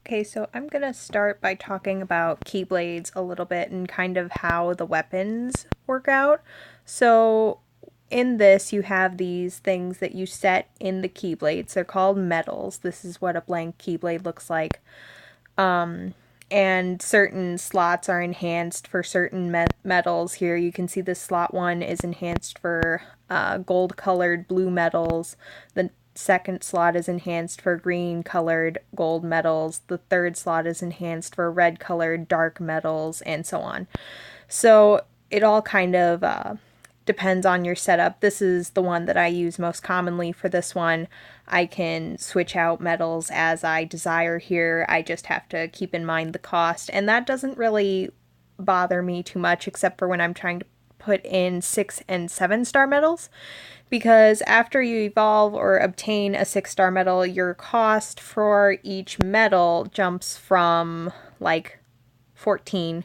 Okay, so I'm gonna start by talking about Keyblades a little bit and kind of how the weapons work out. So in this, you have these things that you set in the Keyblades. They're called medals. This is what a blank Keyblade looks like. And certain slots are enhanced for certain metals. Here you can see the slot 1 is enhanced for gold colored blue metals. The second slot is enhanced for green colored gold metals. The third slot is enhanced for red colored dark metals, and so on. So it all kind of depends on your setup. This is the one that I use most commonly for this one. I can switch out metals as I desire here. I just have to keep in mind the cost, and that doesn't really bother me too much except for when I'm trying to put in 6 and 7-star medals, because after you evolve or obtain a 6-star medal, your cost for each medal jumps from like 14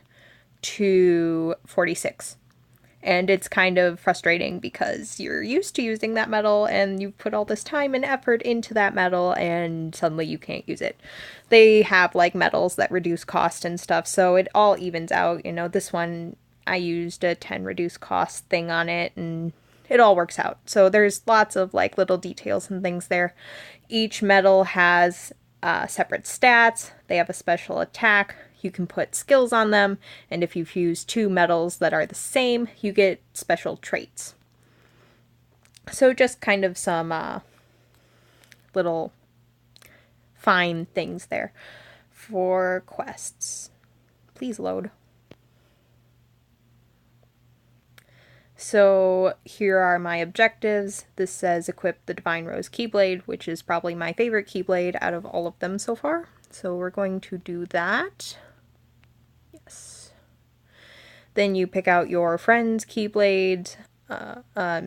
to 46. And it's kind of frustrating because you're used to using that medal and you've put all this time and effort into that medal and suddenly you can't use it. They have like medals that reduce cost and stuff, so it all evens out. You know, this one I used a 10 reduced cost thing on it and it all works out. So there's lots of like little details and things there. Each medal has separate stats. They have a special attack. You can put skills on them, and if you fuse 2 medals that are the same, you get special traits. So just kind of some little fine things there. For quests, please load. So here are my objectives. This says equip the Divine Rose Keyblade, which is probably my favorite Keyblade out of all of them so far. So we're going to do that. Yes. Then you pick out your friend's Keyblade,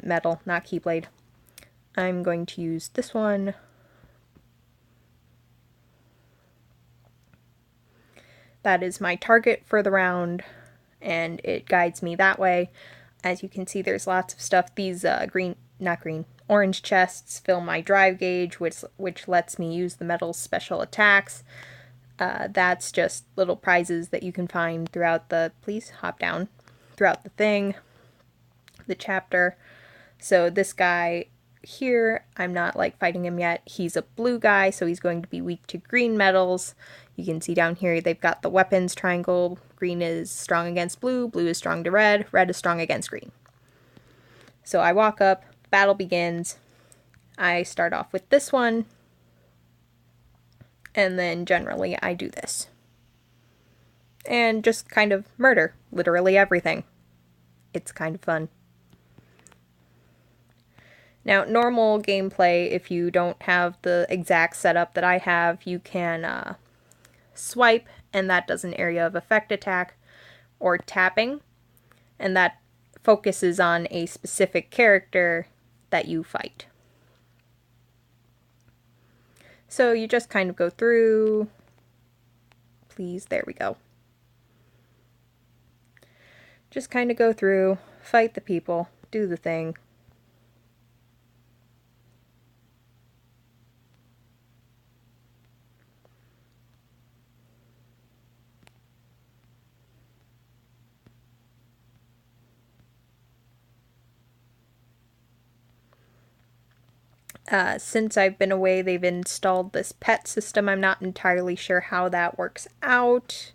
metal, not Keyblade. I'm going to use this one. That is my target for the round, and it guides me that way. As you can see, there's lots of stuff. These orange chests fill my drive gauge, which lets me use the metal's special attacks. That's just little prizes that you can find throughout the, please hop down, throughout the thing, the chapter. So this guy here, I'm not like fighting him yet. He's a blue guy, so he's going to be weak to green metals. You can see down here they've got the weapons triangle. Green is strong against blue, blue is strong to red, red is strong against green. So I walk up, battle begins. I start off with this one, and then generally I do this. And just kind of murder literally everything. It's kind of fun. Now, normal gameplay, if you don't have the exact setup that I have, you can swipe, and that does an area of effect attack, or tapping, and that focuses on a specific character that you fight. So you just kind of go through, please, there we go. Just kind of go through, fight the people, do the thing. Since I've been away, they've installed this pet system. I'm not entirely sure how that works out.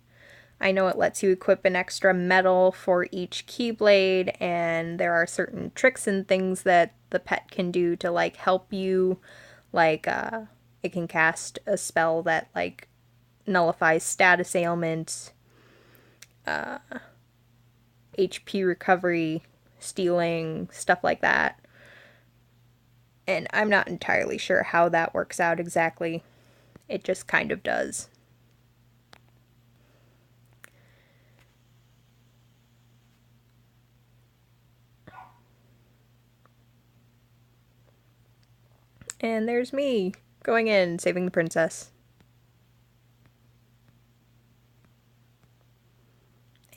I know it lets you equip an extra medal for each Keyblade, and there are certain tricks and things that the pet can do to like help you. Like it can cast a spell that like nullifies status ailments, HP recovery, stealing, stuff like that. And I'm not entirely sure how that works out exactly. It just kind of does. And there's me, going in, saving the princess.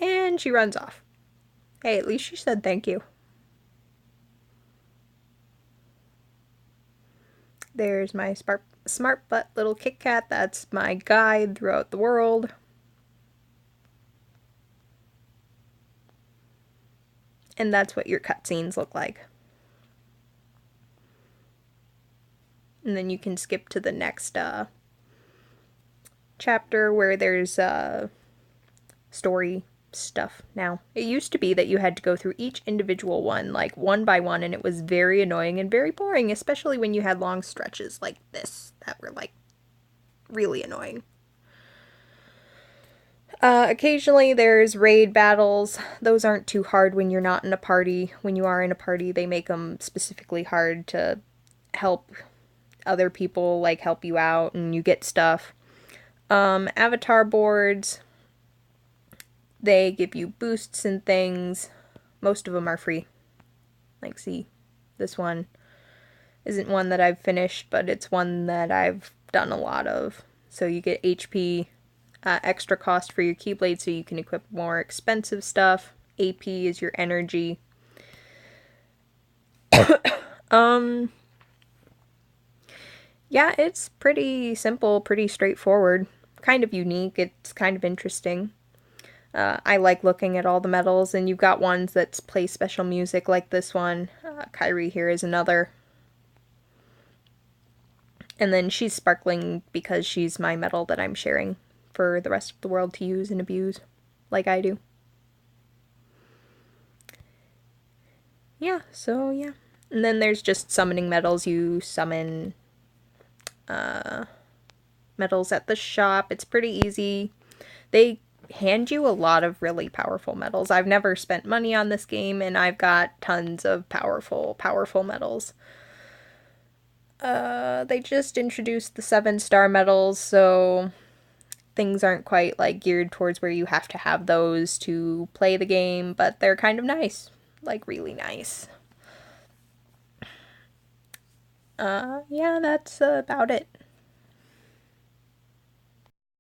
And she runs off. Hey, at least she said thank you. There's my smart butt little Kit Kat. That's my guide throughout the world. And that's what your cutscenes look like. And then you can skip to the next chapter where there's story stuff now. It used to be that you had to go through each individual one, like one by one, and it was very annoying and very boring, especially when you had long stretches like this that were like really annoying. Occasionally there's raid battles. Those aren't too hard when you're not in a party. When you are in a party, they make them specifically hard to help other people, like help you out and you get stuff. Avatar boards, they give you boosts and things. Most of them are free. Like, see, this one isn't one that I've finished, but it's one that I've done a lot of. So you get HP, extra cost for your Keyblade so you can equip more expensive stuff. AP is your energy. Yeah, it's pretty simple, pretty straightforward. Kind of unique. It's kind of interesting. I like looking at all the medals, and you've got ones that play special music like this one. Kyrie here is another. And then she's sparkling because she's my medal that I'm sharing for the rest of the world to use and abuse, like I do. Yeah, so yeah. And then there's just summoning medals. You summon medals at the shop. It's pretty easy. They hand you a lot of really powerful medals. I've never spent money on this game, and I've got tons of powerful medals. They just introduced the 7-star medals, so things aren't quite like geared towards where you have to have those to play the game, but they're kind of nice. Like, really nice. Yeah, that's about it.